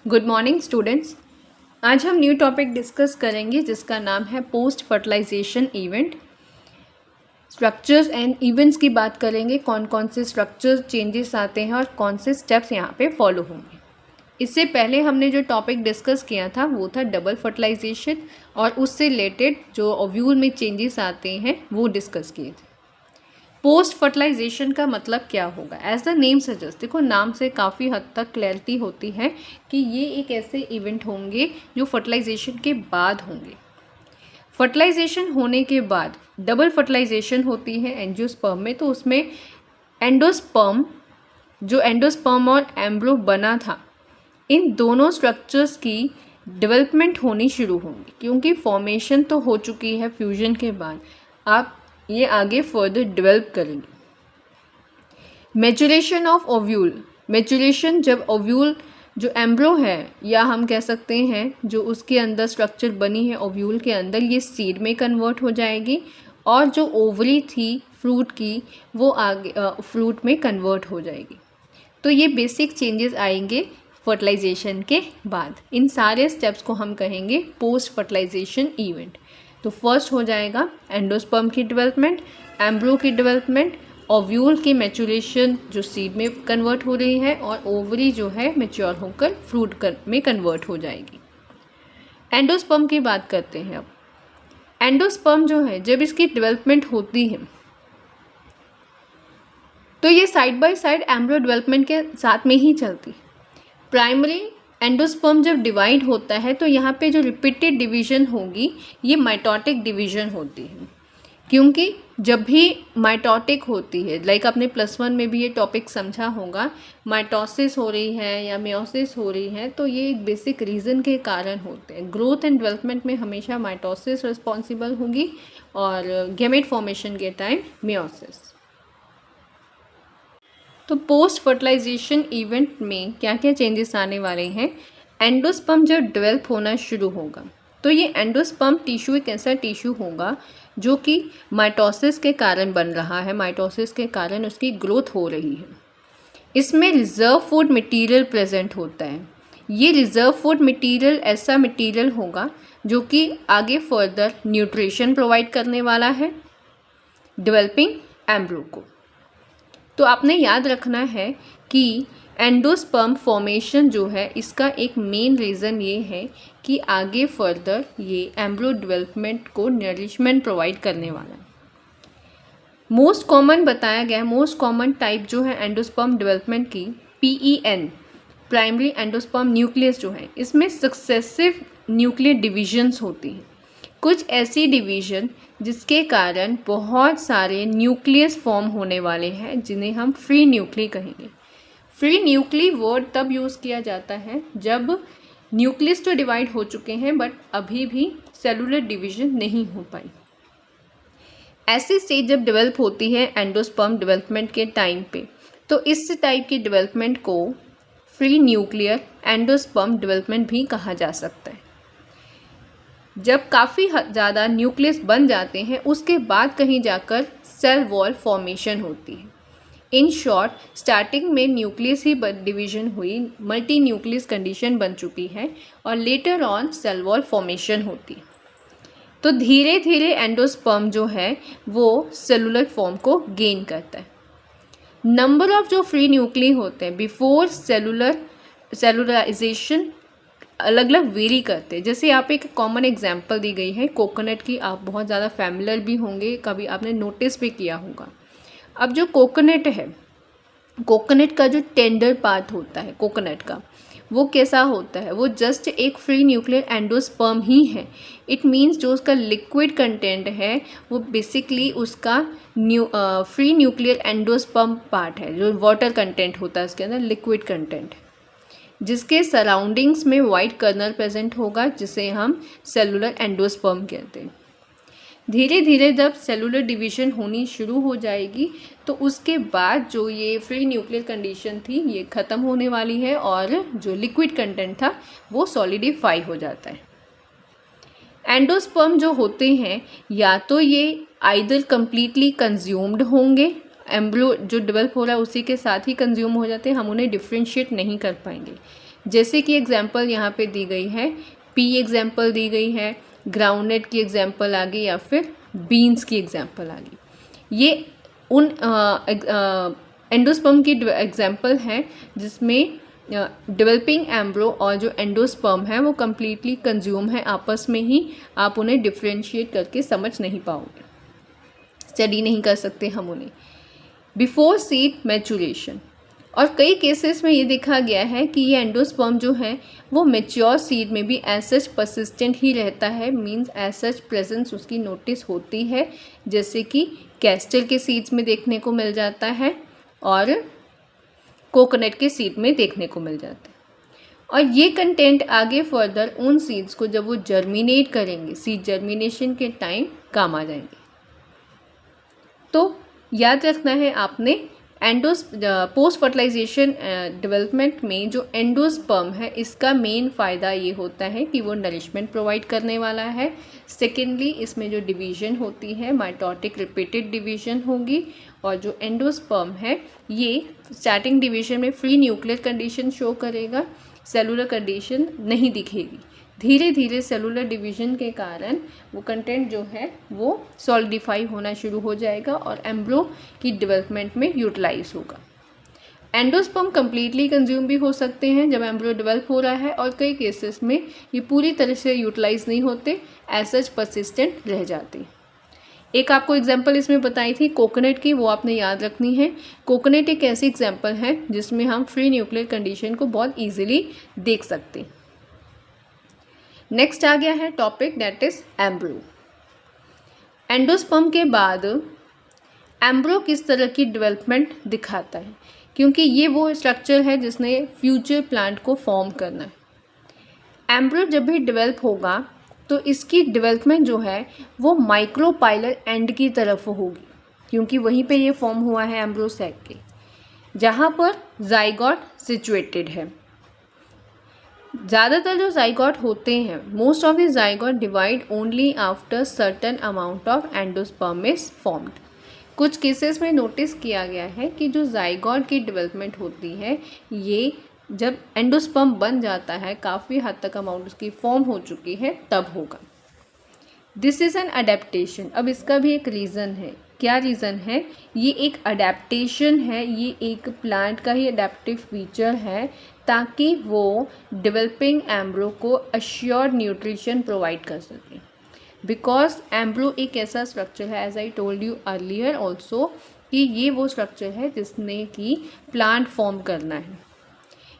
Good morning students. आज हम new topic discuss करेंगे जिसका नाम है post fertilization event. Structures and events की बात करेंगे, कौन कौन से स्ट्रक्चर चेंजेस आते हैं और कौन से स्टेप्स यहाँ पे फॉलो होंगे। इससे पहले हमने जो टॉपिक डिस्कस किया था वो था डबल फर्टिलाइजेशन और उससे रिलेटेड जो ओव्यूल में चेंजेस आते हैं वो डिस्कस किए थे। पोस्ट फर्टिलाइजेशन का मतलब क्या होगा? एज द नेम सजेस्ट, देखो नाम से काफ़ी हद तक क्लैरिटी होती है कि ये एक ऐसे इवेंट होंगे जो फर्टिलाइजेशन के बाद होंगे। फर्टिलाइजेशन होने के बाद डबल फर्टिलाइजेशन होती है एंजियोस्पर्म में, तो उसमें एंडोस्पर्म, जो एंडोस्पर्म और एम्ब्रो बना था, इन दोनों स्ट्रक्चर्स की डेवलपमेंट होनी शुरू होंगी क्योंकि फॉर्मेशन तो हो चुकी है फ्यूजन के बाद, आप ये आगे फर्दर डेवलप करेंगे। मैच्योरेशन ऑफ ओव्यूल, मैच्योरेशन जब ओव्यूल जो एम्ब्रो है या हम कह सकते हैं जो उसके अंदर स्ट्रक्चर बनी है ओव्यूल के अंदर, ये सीड में कन्वर्ट हो जाएगी और जो ओवरी थी फ्रूट की वो आगे फ्रूट में कन्वर्ट हो जाएगी। तो ये बेसिक चेंजेस आएंगे फर्टिलाइजेशन के बाद। इन सारे स्टेप्स को हम कहेंगे पोस्ट फर्टिलाइजेशन इवेंट। तो फर्स्ट हो जाएगा एंडोस्पर्म की डेवलपमेंट, एम्ब्रो की डेवलपमेंट, ओव्यूल की मैच्योरेशन जो सीड में कन्वर्ट हो रही है और ओवरी जो है मैच्योर होकर फ्रूट में कन्वर्ट हो जाएगी। एंडोस्पर्म की बात करते हैं अब। एंडोस्पर्म जो है जब इसकी डेवलपमेंट होती है तो ये साइड बाय साइड एम्ब्रो डेवलपमेंट के साथ में ही चलती है। प्राइमरी एंडोस्पर्म जब डिवाइड होता है तो यहाँ पे जो रिपीटेड डिवीजन होगी ये माइटोटिक डिवीजन होती है, क्योंकि जब भी माइटोटिक होती है, लाइक आपने +1 में भी ये टॉपिक समझा होगा, माइटोसिस हो रही है या मियोसिस हो रही है, तो ये एक बेसिक रीज़न के कारण होते हैं। ग्रोथ एंड डेवलपमेंट में हमेशा माइटोसिस रिस्पॉन्सिबल होगी और गैमेट फॉर्मेशन के टाइम मियोसिस। तो पोस्ट फर्टिलाइजेशन इवेंट में क्या क्या चेंजेस आने वाले हैं? एंडोस्पर्म जब डेवलप होना शुरू होगा तो ये एंडोस्पर्म टिश्यू एक ऐसा टिश्यू होगा जो कि माइटोसिस के कारण बन रहा है, माइटोसिस के कारण उसकी ग्रोथ हो रही है। इसमें रिजर्व फूड मटेरियल प्रेजेंट होता है। ये रिजर्व फूड मटेरियल ऐसा मटेरियल होगा जो कि आगे फर्दर न्यूट्रिशन प्रोवाइड करने वाला है डेवलपिंग एम्ब्रो को। तो आपने याद रखना है कि एंडोस्पर्म फॉर्मेशन जो है इसका एक मेन रीज़न ये है कि आगे फर्दर ये एम्ब्रो डेवलपमेंट को नरिशमेंट प्रोवाइड करने वाला है। मोस्ट कॉमन बताया गया है, मोस्ट कॉमन टाइप जो है एंडोस्पर्म डेवलपमेंट की PEN, प्राइमरी एंडोस्पर्म न्यूक्लियस जो है, इसमें सक्सेसिव न्यूक्लियर डिविजन्स होती हैं। कुछ ऐसी डिवीजन जिसके कारण बहुत सारे न्यूक्लियस फॉर्म होने वाले हैं जिन्हें हम फ्री न्यूक्ली कहेंगे। फ्री न्यूक्ली वर्ड तब यूज़ किया जाता है जब न्यूक्लियस तो डिवाइड हो चुके हैं बट अभी भी सेलुलर डिवीजन नहीं हो पाई। ऐसी स्टेज जब डेवलप होती है एंडोस्पर्म डेवलपमेंट के टाइम पे, तो इस टाइप की डेवलपमेंट को फ्री न्यूक्लियर एंडोस्पर्म डेवलपमेंट भी कहा जा सकता है। जब काफ़ी ज़्यादा न्यूक्लियस बन जाते हैं उसके बाद कहीं जाकर सेल वॉल फॉर्मेशन होती है। इन शॉर्ट, स्टार्टिंग में न्यूक्लियस ही डिवीजन हुई, मल्टी न्यूक्लियस कंडीशन बन चुकी है और later on sale wall formation होती है। तो धीरे धीरे एंडोस्पर्म जो है वो सेलुलर फॉर्म को गेन करता है। नंबर ऑफ जो फ्री न्यूक्ली होते हैं बिफोर सेलुलराइजेशन अलग अलग वेरी करते हैं। जैसे यहाँ पे एक कॉमन एग्जांपल दी गई है कोकोनट की, आप बहुत ज़्यादा फैमिलियर भी होंगे, कभी आपने नोटिस भी किया होगा। अब जो कोकोनट है, कोकोनट का जो टेंडर पार्ट होता है कोकोनट का, वो कैसा होता है? वो जस्ट एक फ्री न्यूक्लियर एंडोस्पर्म ही है। इट मीन्स जो उसका लिक्विड कंटेंट है वो बेसिकली उसका फ्री न्यूक्लियर एंडोस्पर्म पार्ट है, जो वाटर कंटेंट होता है उसके अंदर, लिक्विड कंटेंट, जिसके सराउंडिंग्स में वाइट कर्नल प्रेजेंट होगा जिसे हम सेलुलर एंडोस्पर्म कहते हैं। धीरे धीरे जब सेलुलर डिवीजन होनी शुरू हो जाएगी तो उसके बाद जो ये फ्री न्यूक्लियर कंडीशन थी ये ख़त्म होने वाली है और जो लिक्विड कंटेंट था वो सॉलिडिफाई हो जाता है। एंडोस्पर्म जो होते हैं या तो ये आइदर कंप्लीटली कंज्यूम्ड होंगे, एम्ब्रियो जो डेवलप हो रहा है उसी के साथ ही कंज्यूम हो जाते हैं, हम उन्हें डिफ्रेंशिएट नहीं कर पाएंगे, जैसे कि एग्जाम्पल यहाँ पे दी गई है, पी एग्जाम्पल दी गई है, ग्राउंडनट की एग्जाम्पल आ गई या फिर बीन्स की एग्जाम्पल आ गई। ये उन एंडोस्पर्म की एग्जाम्पल हैं जिसमें डेवलपिंग एम्ब्रो और जो एंडोस्पर्म है वो कम्प्लीटली कंज्यूम है आपस में ही, आप उन्हें डिफ्रेंशिएट करके समझ नहीं पाओगे, स्टडी नहीं कर सकते हम उन्हें। बिफोर सीड मैचुरेशन, और कई केसेस में ये देखा गया है कि ये एंडोस्पर्म जो है वो मेच्योर सीड में भी एज सच परसिस्टेंट ही रहता है, मींस एज सच प्रेजेंस उसकी नोटिस होती है, जैसे कि कैस्टर के सीड्स में देखने को मिल जाता है और कोकोनट के सीड में देखने को मिल जाता है। और ये कंटेंट आगे फर्दर उन सीड्स को जब वो जर्मिनेट करेंगे, सीड जर्मिनेशन के टाइम काम आ जाएंगे। तो याद रखना है आपने, पोस्ट फर्टिलाइजेशन डेवलपमेंट में जो एंडोस्पर्म है इसका मेन फ़ायदा ये होता है कि वो नरिशमेंट प्रोवाइड करने वाला है। सेकेंडली इसमें जो डिवीज़न होती है माइटोटिक रिपीटेड डिवीज़न होगी, और जो एंडोस्पर्म है ये स्टार्टिंग डिवीज़न में फ्री न्यूक्लियर कंडीशन शो करेगा, सेलुलर कंडीशन नहीं दिखेगी। धीरे धीरे सेलुलर डिवीज़न के कारण वो कंटेंट जो है वो सॉलिडिफाई होना शुरू हो जाएगा और एम्ब्रो की डेवलपमेंट में यूटिलाइज होगा। एंडोस्पर्म कम्प्लीटली कंज्यूम भी हो सकते हैं जब एम्ब्रो डेवलप हो रहा है, और कई केसेस में ये पूरी तरह से यूटिलाइज नहीं होते, एज सच परसिस्टेंट रह जाते। एक आपको एग्जांपल इसमें बताई थी कोकोनट की, वो आपने याद रखनी है। कोकोनट एक ऐसी एग्जांपल है जिसमें हम फ्री न्यूक्लियर कंडीशन को बहुत ईजिली देख सकते हैं। नेक्स्ट आ गया है टॉपिक दैट इज एम्ब्रो। एंडोस्पर्म के बाद एम्ब्रो किस तरह की डेवलपमेंट दिखाता है, क्योंकि ये वो स्ट्रक्चर है जिसने फ्यूचर प्लांट को फॉर्म करना है। एम्ब्रो जब भी डेवलप होगा तो इसकी डेवलपमेंट जो है वो माइक्रोपाइलर एंड की तरफ होगी, क्योंकि वहीं पे ये फॉर्म हुआ है एम्ब्रो सैक के, जहाँ पर जाइगोट सिचुएटेड है। ज़्यादातर जो जाइगोट होते हैं, most of the zygote divide only after certain amount of endosperm is formed. कुछ केसेस में नोटिस किया गया है कि जो जाइगोट की डेवलपमेंट होती है ये जब एंडोस्पर्म बन जाता है, काफ़ी हद तक अमाउंट उसकी फॉर्म हो चुकी है, तब होगा। This is an adaptation. अब इसका भी एक रीज़न है। क्या रीज़न है? ये एक अडेप्टेशन है, ये एक प्लांट का ही अडेप्टिव फीचर है, ताकि वो डेवलपिंग एम्ब्रो को अश्योर्ड न्यूट्रिशन प्रोवाइड कर सके। बिकॉज एम्ब्रो एक ऐसा स्ट्रक्चर है, as I told you earlier also, कि ये वो स्ट्रक्चर है जिसने कि प्लांट फॉर्म करना है,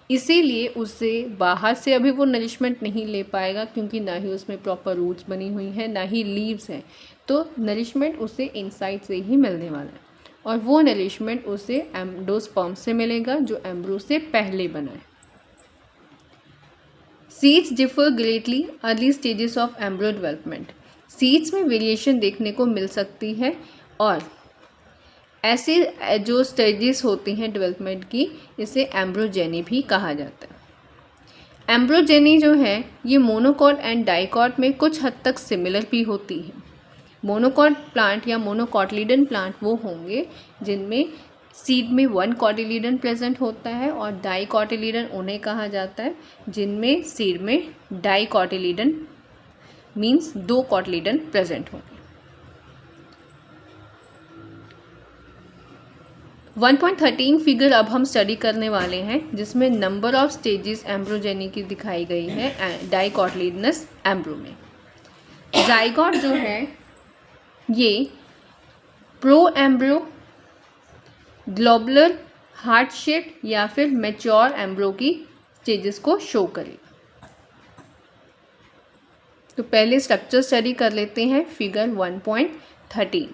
इसीलिए उससे बाहर से अभी वो नरिशमेंट नहीं ले पाएगा, क्योंकि ना ही उसमें प्रॉपर रूट्स बनी हुई हैं, ना ही लीव्स हैं। तो नरिशमेंट उसे इनसाइड से ही मिलने वाला है, और वो नरिशमेंट उसे एंडोस्पर्म से मिलेगा जो एम्ब्रो से पहले बना है। Seeds differ greatly early stages of एम्ब्रो development. Seeds में वेरिएशन देखने को मिल सकती है, और ऐसे जो स्टेजेस होती हैं डेवलपमेंट की, इसे एम्ब्रोजेनी भी कहा जाता है। एम्ब्रोजेनी जो है ये मोनोकॉट एंड डाइकॉट में कुछ हद तक सिमिलर भी होती है। मोनोकॉट प्लांट या मोनोकॉटिलीडन प्लांट वो होंगे जिनमें सीड में वन कॉटिलीडन प्रेजेंट होता है, और डाइकॉटिलीडन उन्हें कहा जाता है जिनमें सीड में डाइकॉटिलीडन मीन्स 2 कॉटिलीडन प्रेजेंट होंगे। 1.13 फिगर अब हम स्टडी करने वाले हैं, जिसमें नंबर ऑफ स्टेजेस एम्ब्रोजेनी की दिखाई गई है डाइकॉटिलीडनस एम्ब्रो में। जाइगोट जो है ये प्रो एम्ब्रो, ग्लोबुलर, हार्ट शेप या फिर मैच्योर एम्ब्रो की स्टेजेस को शो करेगा। तो पहले स्ट्रक्चर स्टडी कर लेते हैं फिगर 1.13।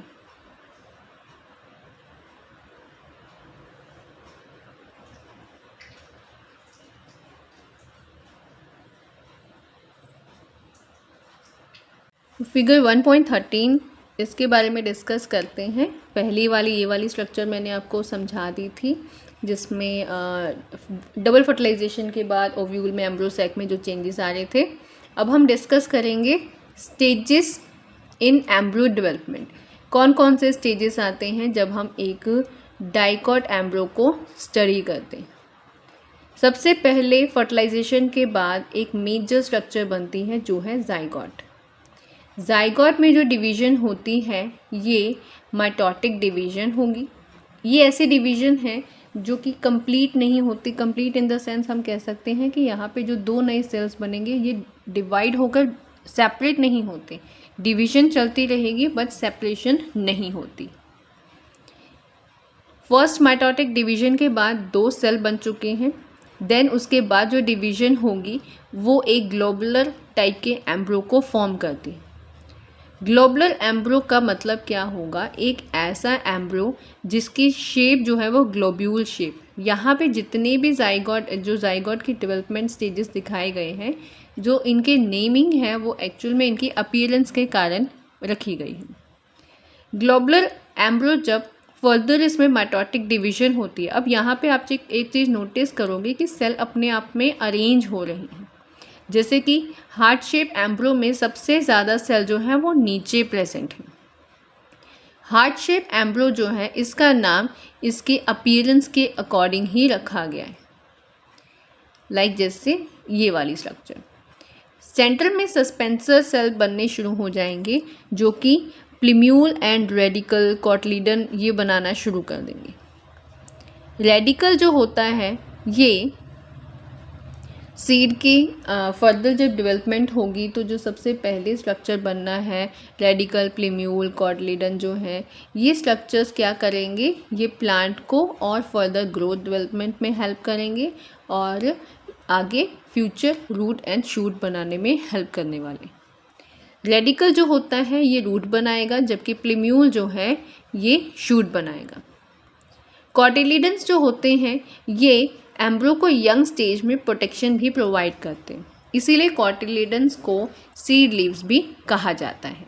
फिगर 1.13 इसके बारे में डिस्कस करते हैं। पहली वाली ये वाली स्ट्रक्चर मैंने आपको समझा दी थी, जिसमें डबल फर्टिलाइजेशन के बाद ओव्यूल में एम्ब्रो सैक में जो चेंजेस आ रहे थे। अब हम डिस्कस करेंगे स्टेजेस इन एम्ब्रो डेवलपमेंट। कौन कौन से स्टेजेस आते हैं जब हम एक डाइकॉट एम्ब्रो को स्टडी करते हैं। सबसे पहले फर्टिलाइजेशन के बाद एक मेजर स्ट्रक्चर बनती है जो है जाइगोट। जाइगोट में जो डिवीज़न होती है ये माइटोटिक डिवीज़न होगी। ये ऐसी डिवीज़न है जो कि कंप्लीट नहीं होती। कंप्लीट इन द सेंस हम कह सकते हैं कि यहाँ पे जो दो नए सेल्स बनेंगे ये डिवाइड होकर सेपरेट नहीं होते। डिवीज़न चलती रहेगी बट सेपरेशन नहीं होती। फर्स्ट माइटोटिक डिवीज़न के बाद दो सेल बन चुके हैं। देन उसके बाद जो डिवीज़न होगी वो एक ग्लोबुलर टाइप के एम्ब्रो को फॉर्म करती है। ग्लोबुलर एम्ब्रो का मतलब क्या होगा? एक ऐसा एम्ब्रो जिसकी शेप जो है वो ग्लोब्यूल शेप। यहाँ पे जितने भी जाइगोट की डेवलपमेंट स्टेजेस दिखाए गए हैं, जो इनके नेमिंग है वो एक्चुअल में इनकी अपीयरेंस के कारण रखी गई है। ग्लोबुलर एम्ब्रो जब फर्दर इसमें माइटोटिक डिवीज़न होती है। अब यहाँ पे आप एक चीज़ नोटिस करोगे कि सेल अपने आप में अरेंज हो रही हैं। जैसे कि हार्ट शेप एम्ब्रो में सबसे ज़्यादा सेल जो है वो नीचे प्रेजेंट है। हार्ट शेप एम्ब्रो जो है इसका नाम इसके अपीयरेंस के अकॉर्डिंग ही रखा गया है। लाइक जैसे ये वाली स्ट्रक्चर। सेंटर में सस्पेंसर सेल बनने शुरू हो जाएंगे जो कि प्लीम्यूल एंड रेडिकल कोटलीडन ये बनाना शुरू कर देंगे। रेडिकल जो होता है ये सीड की फर्दर जब डेवलपमेंट होगी तो जो सबसे पहले स्ट्रक्चर बनना है रेडिकल, प्लीम्यूल, कोटलीडन जो है ये स्ट्रक्चर्स क्या करेंगे? ये प्लांट को और फर्दर ग्रोथ डेवलपमेंट में हेल्प करेंगे और आगे फ्यूचर रूट एंड शूट बनाने में हेल्प करने वाले। रेडिकल जो होता है ये रूट बनाएगा जबकि प्लीम्यूल जो है ये शूट बनाएगा। कोटिलीडन्स जो होते हैं ये एम्ब्रो को यंग स्टेज में प्रोटेक्शन भी प्रोवाइड करते हैं, इसीलिए कोटिलीडन्स को सीड लीव्स भी कहा जाता है।